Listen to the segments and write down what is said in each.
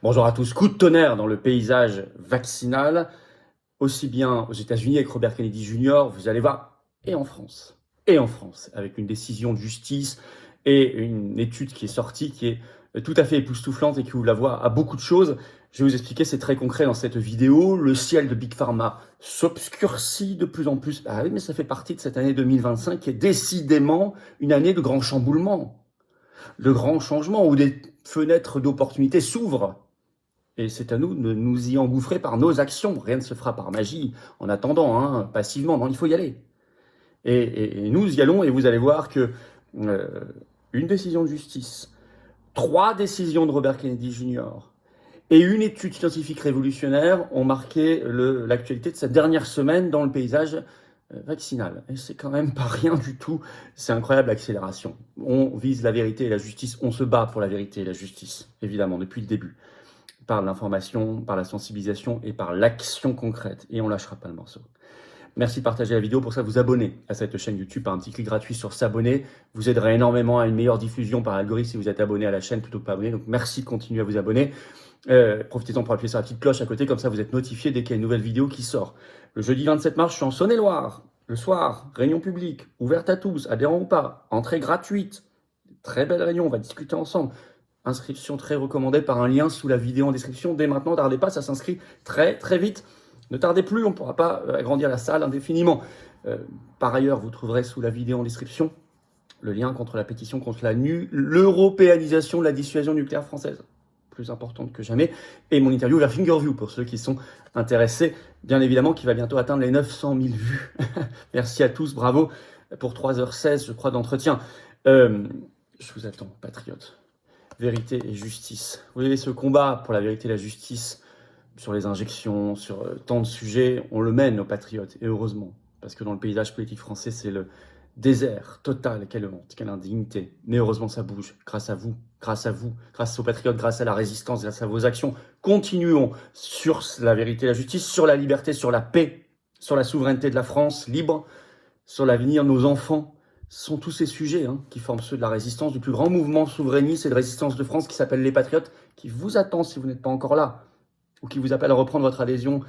Bonjour à tous. Coup de tonnerre dans le paysage vaccinal, aussi bien aux États-Unis avec Robert Kennedy Jr., vous allez voir, et en France, avec une décision de justice et une étude qui est sortie, qui est tout à fait époustouflante et qui ouvre la voie à beaucoup de choses. Je vais vous expliquer, c'est très concret dans cette vidéo. Le ciel de Big Pharma s'obscurcit de plus en plus. Ah oui, mais ça fait partie de cette année 2025 qui est décidément une année de grands chamboulements, de grands changements, où des fenêtres d'opportunité s'ouvrent. Et c'est à nous de nous y engouffrer par nos actions. Rien ne se fera par magie en attendant, hein, passivement. Non, il faut y aller. Et nous y allons et vous allez voir que euh, une décision de justice, 3 décisions de Robert Kennedy Jr. et une étude scientifique révolutionnaire ont marqué l'actualité de cette dernière semaine dans le paysage vaccinal. Et c'est quand même pas rien du tout. C'est incroyable l'accélération. On vise la vérité et la justice. On se bat pour la vérité et la justice, évidemment, depuis le début. Par l'information, par la sensibilisation et par l'action concrète. Et on lâchera pas le morceau. Merci de partager la vidéo. Pour ça, vous abonner à cette chaîne YouTube par un petit clic gratuit sur s'abonner. Vous aiderez énormément à une meilleure diffusion par l'algorithme si vous êtes abonné à la chaîne plutôt que pas abonné. Donc merci de continuer à vous abonner. Profitez-en pour appuyer sur la petite cloche à côté, comme ça vous êtes notifié dès qu'il y a une nouvelle vidéo qui sort. Le jeudi 27 mars, je suis en Saône-et-Loire. Le soir, réunion publique, ouverte à tous, adhérents ou pas, entrée gratuite. Très belle réunion, on va discuter ensemble. Inscription très recommandée par un lien sous la vidéo en description. Dès maintenant, ne tardez pas, ça s'inscrit très très vite. Ne tardez plus, on ne pourra pas agrandir la salle indéfiniment. Par ailleurs, vous trouverez sous la vidéo en description le lien contre la pétition contre l'européanisation de la dissuasion nucléaire française. Plus importante que jamais. Et mon interview vers Fingerview, pour ceux qui sont intéressés, bien évidemment, qui va bientôt atteindre les 900 000 vues. Merci à tous, bravo pour 3h16, je crois, d'entretien. Je vous attends, patriotes. Vérité et justice. Vous voyez, ce combat pour la vérité et la justice, sur les injections, sur tant de sujets, on le mène, nos patriotes, et heureusement. Parce que dans le paysage politique français, c'est le désert total. Quelle honte, quelle indignité. Mais heureusement, ça bouge, grâce à vous, grâce aux patriotes, grâce à la résistance, grâce à vos actions. Continuons sur la vérité et la justice, sur la liberté, sur la paix, sur la souveraineté de la France libre, sur l'avenir de nos enfants. Ce sont tous ces sujets qui forment ceux de la résistance, du plus grand mouvement souverainiste et de résistance de France qui s'appelle les Patriotes, qui vous attend si vous n'êtes pas encore là, ou qui vous appelle à reprendre votre adhésion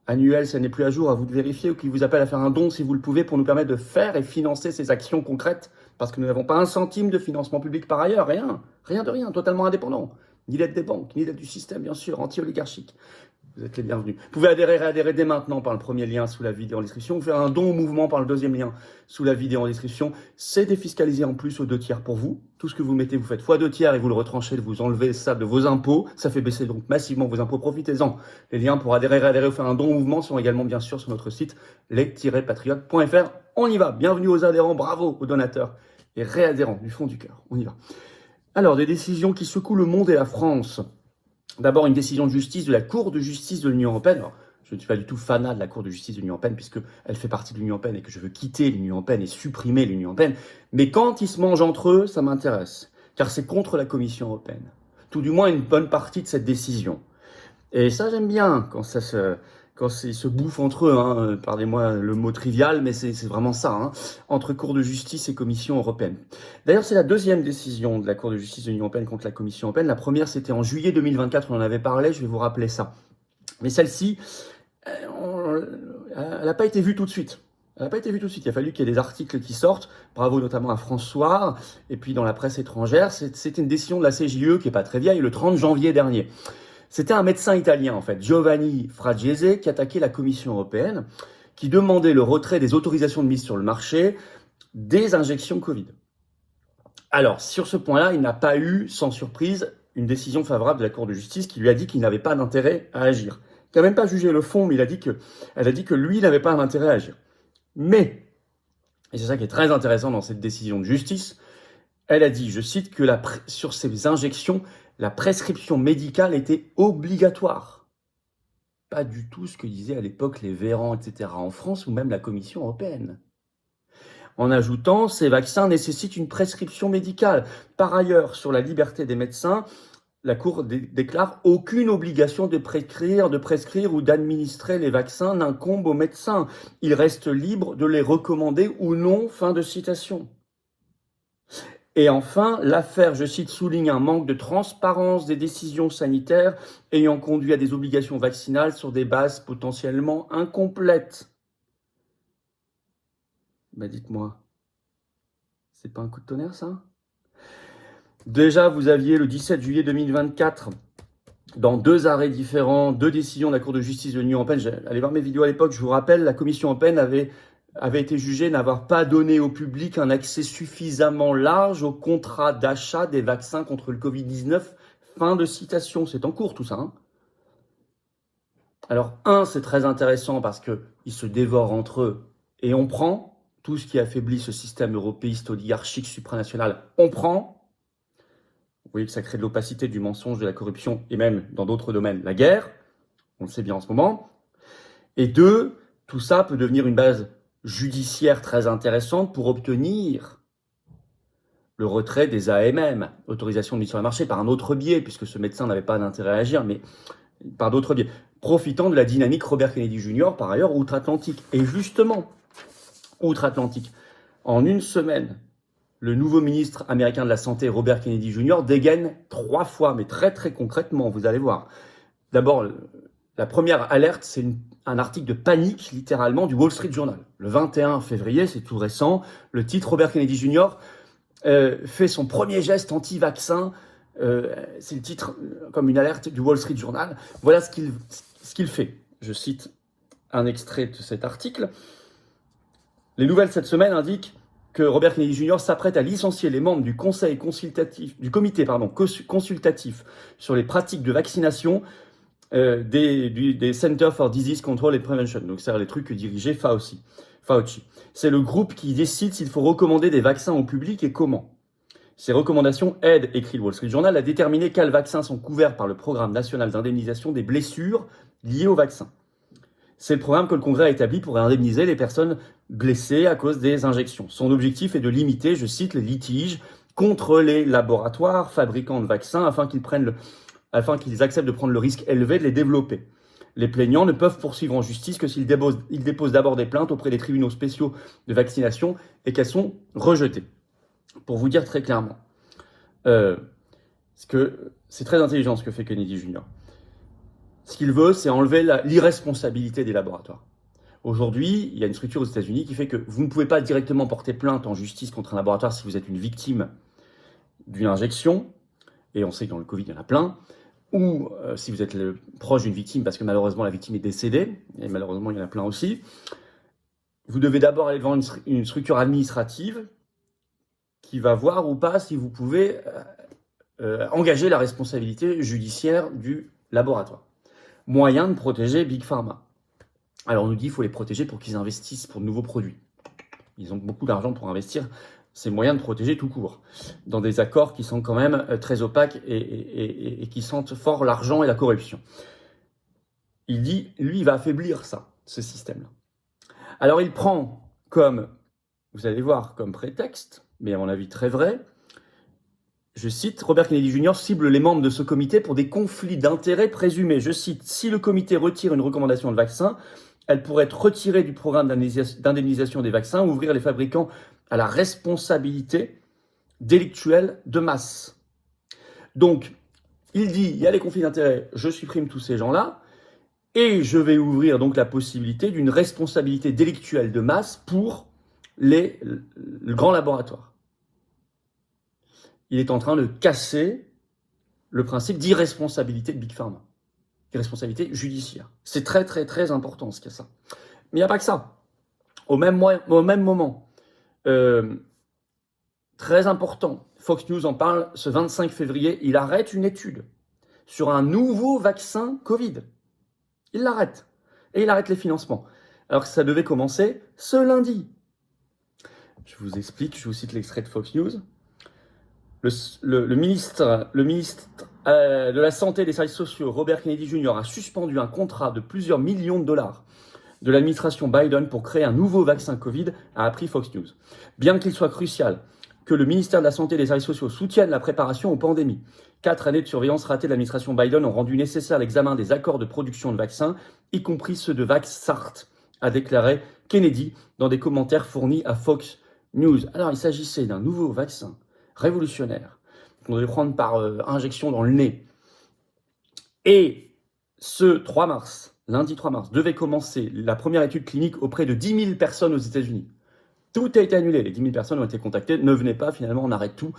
annuelle si elle n'est plus à jour, à vous de vérifier, ou qui vous appelle à faire un don si vous le pouvez pour nous permettre de faire et financer ces actions concrètes, parce que nous n'avons pas un centime de financement public par ailleurs, rien de rien, totalement indépendant, ni l'aide des banques, ni l'aide du système bien sûr, anti-oligarchique. Vous êtes les bienvenus. Vous pouvez adhérer dès maintenant par le premier lien sous la vidéo en description, ou faire un don au mouvement par le deuxième lien sous la vidéo en description. C'est défiscalisé en plus aux 2 tiers pour vous. Tout ce que vous mettez, vous faites x2 et vous le retranchez, vous enlevez ça de vos impôts. Ça fait baisser donc massivement vos impôts. Profitez-en. Les liens pour adhérer ou faire un don au mouvement sont également bien sûr sur notre site les-patriotes.fr. On y va. Bienvenue aux adhérents, bravo aux donateurs et réadhérents du fond du cœur. On y va. Alors, des décisions qui secouent le monde et la France. D'abord, une décision de justice de la Cour de justice de l'Union européenne. Alors, je ne suis pas du tout fanat de la Cour de justice de l'Union européenne, puisqu'elle fait partie de l'Union européenne et que je veux quitter l'Union européenne et supprimer l'Union européenne. Mais quand ils se mangent entre eux, ça m'intéresse, car c'est contre la Commission européenne. Tout du moins une bonne partie de cette décision. Et ça, j'aime bien quand ils se bouffent entre eux, pardonnez-moi le mot trivial, mais c'est vraiment ça, entre Cour de justice et Commission européenne. D'ailleurs, c'est la deuxième décision de la Cour de justice de l'Union européenne contre la Commission européenne. La première, c'était en juillet 2024, on en avait parlé, je vais vous rappeler ça. Mais celle-ci, elle n'a pas été vue tout de suite. Elle n'a pas été vue tout de suite. Il a fallu qu'il y ait des articles qui sortent. Bravo notamment à François, et puis dans la presse étrangère. C'était une décision de la CJUE qui n'est pas très vieille, le 30 janvier dernier. C'était un médecin italien, en fait, Giovanni Fraggese, qui attaquait la Commission européenne, qui demandait le retrait des autorisations de mise sur le marché des injections Covid. Alors, sur ce point-là, il n'a pas eu, sans surprise, une décision favorable de la Cour de justice qui lui a dit qu'il n'avait pas d'intérêt à agir. Il n'a même pas jugé le fond, mais elle a dit que lui n'avait pas d'intérêt à agir. Mais, et c'est ça qui est très intéressant dans cette décision de justice, elle a dit, je cite, que sur ces injections, la prescription médicale était obligatoire. Pas du tout ce que disaient à l'époque les Véran, etc. en France ou même la Commission européenne. En ajoutant, ces vaccins nécessitent une prescription médicale. Par ailleurs, sur la liberté des médecins, la Cour déclare aucune obligation de prescrire ou d'administrer les vaccins n'incombe aux médecins. Ils restent libres de les recommander ou non. Fin de citation. Et enfin, l'affaire, je cite, souligne un manque de transparence des décisions sanitaires ayant conduit à des obligations vaccinales sur des bases potentiellement incomplètes. Bah dites-moi, c'est pas un coup de tonnerre ça? Déjà, vous aviez le 17 juillet 2024, dans 2 arrêts différents, 2 décisions de la Cour de justice de l'Union européenne. Allez voir mes vidéos à l'époque, je vous rappelle, la Commission européenne avait été jugée n'avoir pas donné au public un accès suffisamment large au contrat d'achat des vaccins contre le Covid-19. Fin de citation, c'est en cours tout ça. Hein. Alors, c'est très intéressant parce qu'ils se dévorent entre eux et on prend tout ce qui affaiblit ce système européiste, oligarchique, supranational, on prend. Vous voyez que ça crée de l'opacité, du mensonge, de la corruption et même dans d'autres domaines, la guerre. On le sait bien en ce moment. Et 2, tout ça peut devenir une base judiciaire très intéressante pour obtenir le retrait des AMM, autorisation de mise sur le marché, par un autre biais, puisque ce médecin n'avait pas d'intérêt à agir, mais par d'autres biais, profitant de la dynamique Robert Kennedy Jr., par ailleurs, outre-Atlantique. Et justement, outre-Atlantique, en une semaine, le nouveau ministre américain de la Santé, Robert Kennedy Jr., dégaine 3 fois, mais très très concrètement, vous allez voir. D'abord, la première alerte, c'est un article de panique, littéralement, du Wall Street Journal. Le 21 février, c'est tout récent, le titre Robert Kennedy Jr. Fait son premier geste anti-vaccin. C'est le titre comme une alerte du Wall Street Journal. Voilà ce qu'il fait. Je cite un extrait de cet article. Les nouvelles cette semaine indiquent que Robert Kennedy Jr. s'apprête à licencier les membres du comité consultatif sur les pratiques de vaccination des Center for Disease Control and Prevention, donc c'est les trucs que dirigeait Fauci. C'est le groupe qui décide s'il faut recommander des vaccins au public et comment. Ces recommandations aident, écrit le Wall Street Journal, à déterminer quels vaccins sont couverts par le programme national d'indemnisation des blessures liées au vaccin. C'est le programme que le Congrès a établi pour indemniser les personnes blessées à cause des injections. Son objectif est de limiter, je cite, les litiges contre les laboratoires fabricants de vaccins afin qu'ils acceptent de prendre le risque élevé de les développer. Les plaignants ne peuvent poursuivre en justice que s'ils déposent d'abord des plaintes auprès des tribunaux spéciaux de vaccination et qu'elles sont rejetées. Pour vous dire très clairement, c'est très intelligent ce que fait Kennedy Jr. Ce qu'il veut, c'est enlever l'irresponsabilité des laboratoires. Aujourd'hui, il y a une structure aux États-Unis qui fait que vous ne pouvez pas directement porter plainte en justice contre un laboratoire si vous êtes une victime d'une injection, et on sait que dans le Covid, il y en a plein, ou si vous êtes proche d'une victime parce que malheureusement la victime est décédée, et malheureusement il y en a plein aussi, vous devez d'abord aller devant une structure administrative qui va voir ou pas si vous pouvez engager la responsabilité judiciaire du laboratoire. Moyen de protéger Big Pharma. Alors on nous dit qu'il faut les protéger pour qu'ils investissent pour de nouveaux produits. Ils ont beaucoup d'argent pour investir. C'est moyen de protéger tout court, dans des accords qui sont quand même très opaques et qui sentent fort l'argent et la corruption. Il dit, lui, il va affaiblir ça, ce système-là. Alors il prend comme, vous allez voir, comme prétexte, mais à mon avis très vrai, je cite, Robert Kennedy Jr. cible les membres de ce comité pour des conflits d'intérêts présumés. Je cite, si le comité retire une recommandation de vaccin, elle pourrait être retirée du programme d'indemnisation des vaccins, ouvrir les fabricants à la responsabilité délictuelle de masse. Donc, il dit, il y a les conflits d'intérêts, je supprime tous ces gens-là, et je vais ouvrir donc la possibilité d'une responsabilité délictuelle de masse pour le grand laboratoire. Il est en train de casser le principe d'irresponsabilité de Big Pharma, irresponsabilité judiciaire. C'est très très très important ce qu'il y a ça. Mais il n'y a pas que ça. Au même moment, très important, Fox News en parle ce 25 février, il arrête une étude sur un nouveau vaccin Covid. Il l'arrête. Et il arrête les financements. Alors que ça devait commencer ce lundi. Je vous explique, je vous cite l'extrait de Fox News. Le ministre de la Santé et des Services sociaux, Robert Kennedy Jr., a suspendu un contrat de plusieurs millions de dollars de l'administration Biden pour créer un nouveau vaccin Covid, a appris Fox News. Bien qu'il soit crucial que le ministère de la Santé et des Services sociaux soutienne la préparation aux pandémies, 4 années de surveillance ratée de l'administration Biden ont rendu nécessaire l'examen des accords de production de vaccins, y compris ceux de Vaxart, a déclaré Kennedy dans des commentaires fournis à Fox News. Alors, il s'agissait d'un nouveau vaccin révolutionnaire, qu'on devait prendre par injection dans le nez. Et ce 3 mars, lundi 3 mars, devait commencer la première étude clinique auprès de 10 000 personnes aux États-Unis. Tout a été annulé, les 10 000 personnes ont été contactées, ne venez pas, finalement on arrête tout.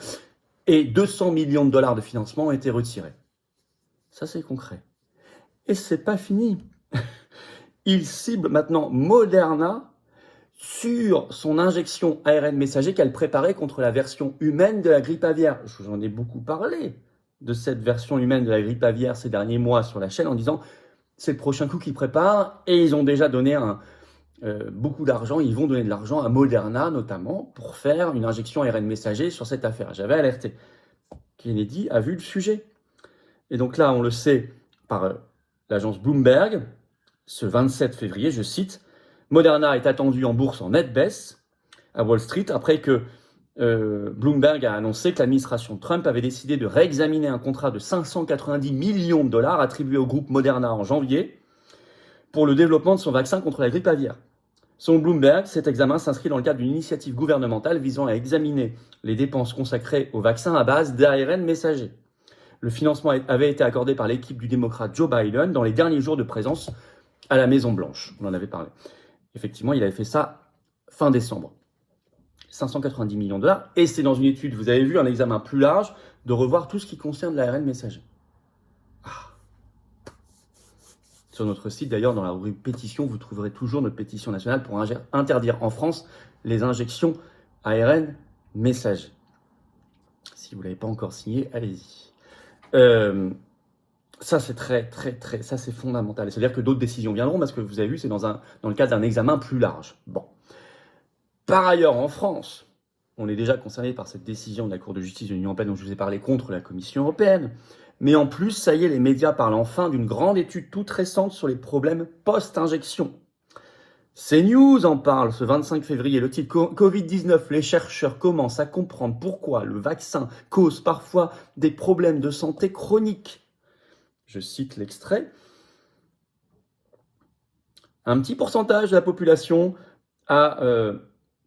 Et 200 millions de dollars de financement ont été retirés. Ça c'est concret. Et c'est pas fini. Il cible maintenant Moderna sur son injection ARN messager qu'elle préparait contre la version humaine de la grippe aviaire. Je vous en ai beaucoup parlé de cette version humaine de la grippe aviaire ces derniers mois sur la chaîne en disant c'est le prochain coup qu'ils préparent et ils ont déjà donné beaucoup d'argent, ils vont donner de l'argent à Moderna notamment pour faire une injection ARN messager sur cette affaire. J'avais alerté. Kennedy a vu le sujet. Et donc là, on le sait par l'agence Bloomberg, ce 27 février, je cite, Moderna est attendu en bourse en nette baisse à Wall Street après que Bloomberg a annoncé que l'administration Trump avait décidé de réexaminer un contrat de 590 millions de dollars attribué au groupe Moderna en janvier pour le développement de son vaccin contre la grippe aviaire. Selon Bloomberg, cet examen s'inscrit dans le cadre d'une initiative gouvernementale visant à examiner les dépenses consacrées au vaccin à base d'ARN messager. Le financement avait été accordé par l'équipe du démocrate Joe Biden dans les derniers jours de présence à la Maison-Blanche. On en avait parlé. Effectivement, il avait fait ça fin décembre. 590 millions de dollars. Et c'est dans une étude, vous avez vu, un examen plus large, de revoir tout ce qui concerne l'ARN messager. Sur notre site, d'ailleurs, dans la rubrique pétition, vous trouverez toujours notre pétition nationale pour interdire en France les injections ARN messager. Si vous ne l'avez pas encore signé, allez-y. Ça, c'est ça, c'est fondamental. C'est-à-dire que d'autres décisions viendront parce que vous avez vu, c'est dans le cadre d'un examen plus large. Bon. Par ailleurs, en France, on est déjà concerné par cette décision de la Cour de justice de l'Union européenne dont je vous ai parlé contre la Commission européenne. Mais en plus, ça y est, les médias parlent enfin d'une grande étude toute récente sur les problèmes post-injection. CNews en parle ce 25 février. Le titre Covid-19, les chercheurs commencent à comprendre pourquoi le vaccin cause parfois des problèmes de santé chroniques. Je cite l'extrait. Un petit pourcentage de la population a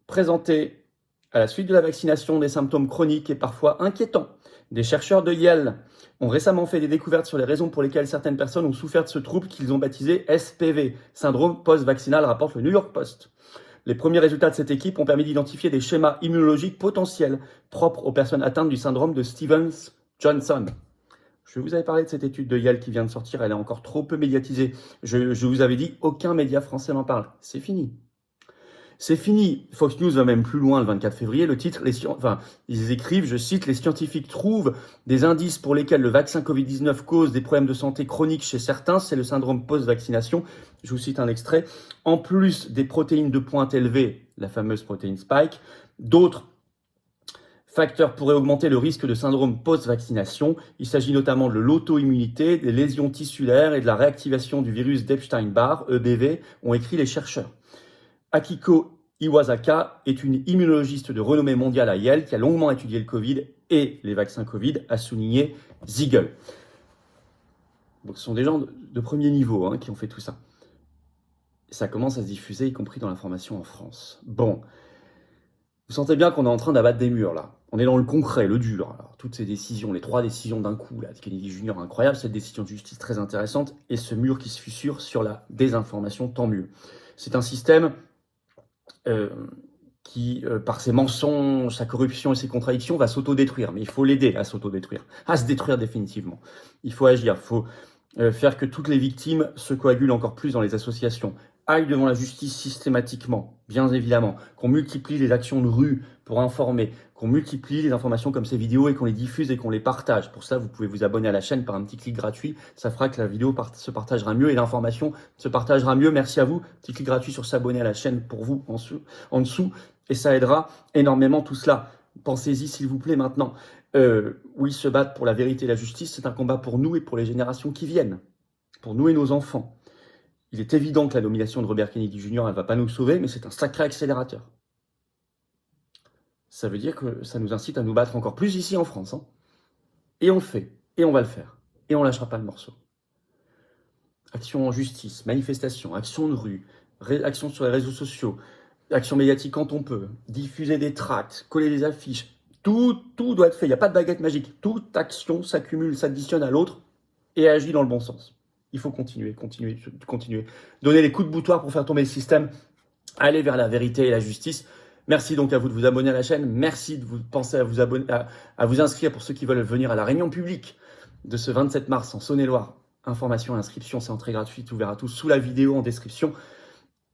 présenté à la suite de la vaccination des symptômes chroniques et parfois inquiétants. Des chercheurs de Yale ont récemment fait des découvertes sur les raisons pour lesquelles certaines personnes ont souffert de ce trouble qu'ils ont baptisé SPV, syndrome post-vaccinal, rapporte le New York Post. Les premiers résultats de cette équipe ont permis d'identifier des schémas immunologiques potentiels propres aux personnes atteintes du syndrome de Stevens-Johnson. Je vous avais parlé de cette étude de Yale qui vient de sortir, elle est encore trop peu médiatisée. Je vous avais dit, aucun média français n'en parle. C'est fini. C'est fini. Fox News va même plus loin le 24 février. Le titre, ils écrivent, je cite, les scientifiques trouvent des indices pour lesquels le vaccin Covid-19 cause des problèmes de santé chroniques chez certains. C'est le syndrome post-vaccination. Je vous cite un extrait. En plus des protéines de pointe élevées, la fameuse protéine spike, d'autres facteurs pourraient augmenter le risque de syndrome post-vaccination. Il s'agit notamment de l'auto-immunité, des lésions tissulaires et de la réactivation du virus d'Epstein-Barr, EBV, ont écrit les chercheurs. Akiko Iwasaka est une immunologiste de renommée mondiale à Yale qui a longuement étudié le Covid et les vaccins Covid, a souligné Ziegel. Donc ce sont des gens de premier niveau qui ont fait tout ça. Ça commence à se diffuser, y compris dans l'information en France. Bon, vous sentez bien qu'on est en train d'abattre des murs là. On est dans le concret, le dur. Alors, toutes ces décisions, les 3 décisions d'un coup, là, de Kennedy Jr., incroyable, cette décision de justice très intéressante, et ce mur qui se fissure sur la désinformation, tant mieux. C'est un système qui, par ses mensonges, sa corruption et ses contradictions, va s'autodétruire. Mais il faut l'aider à s'autodétruire, à se détruire définitivement. Il faut agir, il faut faire que toutes les victimes se coagulent encore plus dans les associations, aillent devant la justice systématiquement, bien évidemment, qu'on multiplie les actions de rue pour informer, qu'on multiplie les informations comme ces vidéos et qu'on les diffuse et qu'on les partage. Pour ça, vous pouvez vous abonner à la chaîne par un petit clic gratuit. Ça fera que la vidéo se partagera mieux et l'information se partagera mieux. Merci à vous. Petit clic gratuit sur s'abonner à la chaîne pour vous en dessous. Et ça aidera énormément tout cela. Pensez-y s'il vous plaît maintenant. Oui, se battre pour la vérité et la justice, c'est un combat pour nous et pour les générations qui viennent. Pour nous et nos enfants. Il est évident que la nomination de Robert Kennedy Jr. elle ne va pas nous sauver, mais c'est un sacré accélérateur. Ça veut dire que ça nous incite à nous battre encore plus ici en France. Et on le fait, et on va le faire, et on ne lâchera pas le morceau. Action en justice, manifestation, action de rue, action sur les réseaux sociaux, action médiatique quand on peut, diffuser des tracts, coller des affiches, Tout doit être fait. Il n'y a pas de baguette magique. Toute action s'accumule, s'additionne à l'autre et agit dans le bon sens. Il faut continuer. Donner les coups de boutoir pour faire tomber le système. Aller vers la vérité et la justice. Merci donc à vous de vous abonner à la chaîne. Merci de vous penser à vous abonner, à vous inscrire pour ceux qui veulent venir à la réunion publique de ce 27 mars en Saône-et-Loire. Information et inscription, c'est entrée gratuite, ouvert à tous, sous la vidéo en description.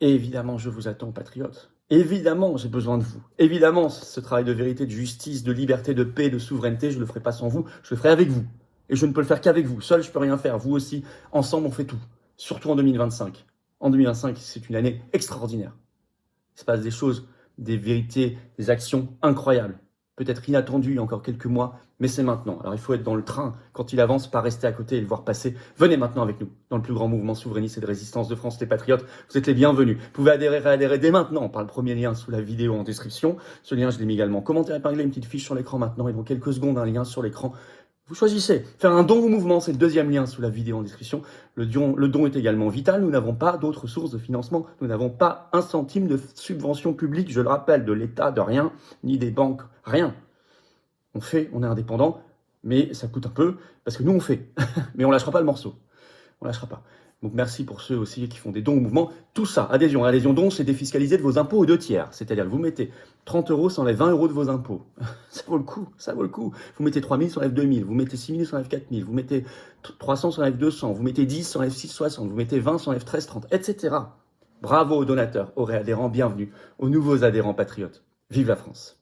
Et évidemment, je vous attends, patriotes. Évidemment, j'ai besoin de vous. Évidemment, ce travail de vérité, de justice, de liberté, de paix, de souveraineté, je ne le ferai pas sans vous, je le ferai avec vous. Et je ne peux le faire qu'avec vous. Seul, je ne peux rien faire. Vous aussi, ensemble, on fait tout. Surtout en 2025. En 2025, c'est une année extraordinaire. Il se passe des choses, des vérités, des actions incroyables. Peut-être inattendues il y a encore quelques mois, mais c'est maintenant. Alors il faut être dans le train quand il avance, pas rester à côté et le voir passer. Venez maintenant avec nous dans le plus grand mouvement souverainiste et de résistance de France, les Patriotes. Vous êtes les bienvenus. Vous pouvez réadhérer dès maintenant par le premier lien sous la vidéo en description. Ce lien, je l'ai mis également en commentaire épinglé, une petite fiche sur l'écran maintenant et dans quelques secondes, un lien sur l'écran. Vous choisissez. Faire un don au mouvement, c'est le deuxième lien sous la vidéo en description. Le don est également vital. Nous n'avons pas d'autres sources de financement. Nous n'avons pas un centime de subvention publique, je le rappelle, de l'État, de rien, ni des banques, rien. On est indépendant, mais ça coûte un peu, parce que nous on fait. Mais on lâchera pas le morceau. On lâchera pas. Donc merci pour ceux aussi qui font des dons au mouvement. Tout ça, adhésion don, c'est défiscalisé de vos impôts aux 2/3. C'est-à-dire que vous mettez 30 €, ça enlève 20 € de vos impôts. Ça vaut le coup, ça vaut le coup. Vous mettez 3 000, ça enlève 2 000. Vous mettez 6 000, ça enlève 4 000. Vous mettez 300, ça enlève 200. Vous mettez 10, ça enlève 6,60. Vous mettez 20, ça enlève 13,30, etc. Bravo aux donateurs, aux réadhérents, bienvenue. Aux nouveaux adhérents patriotes. Vive la France.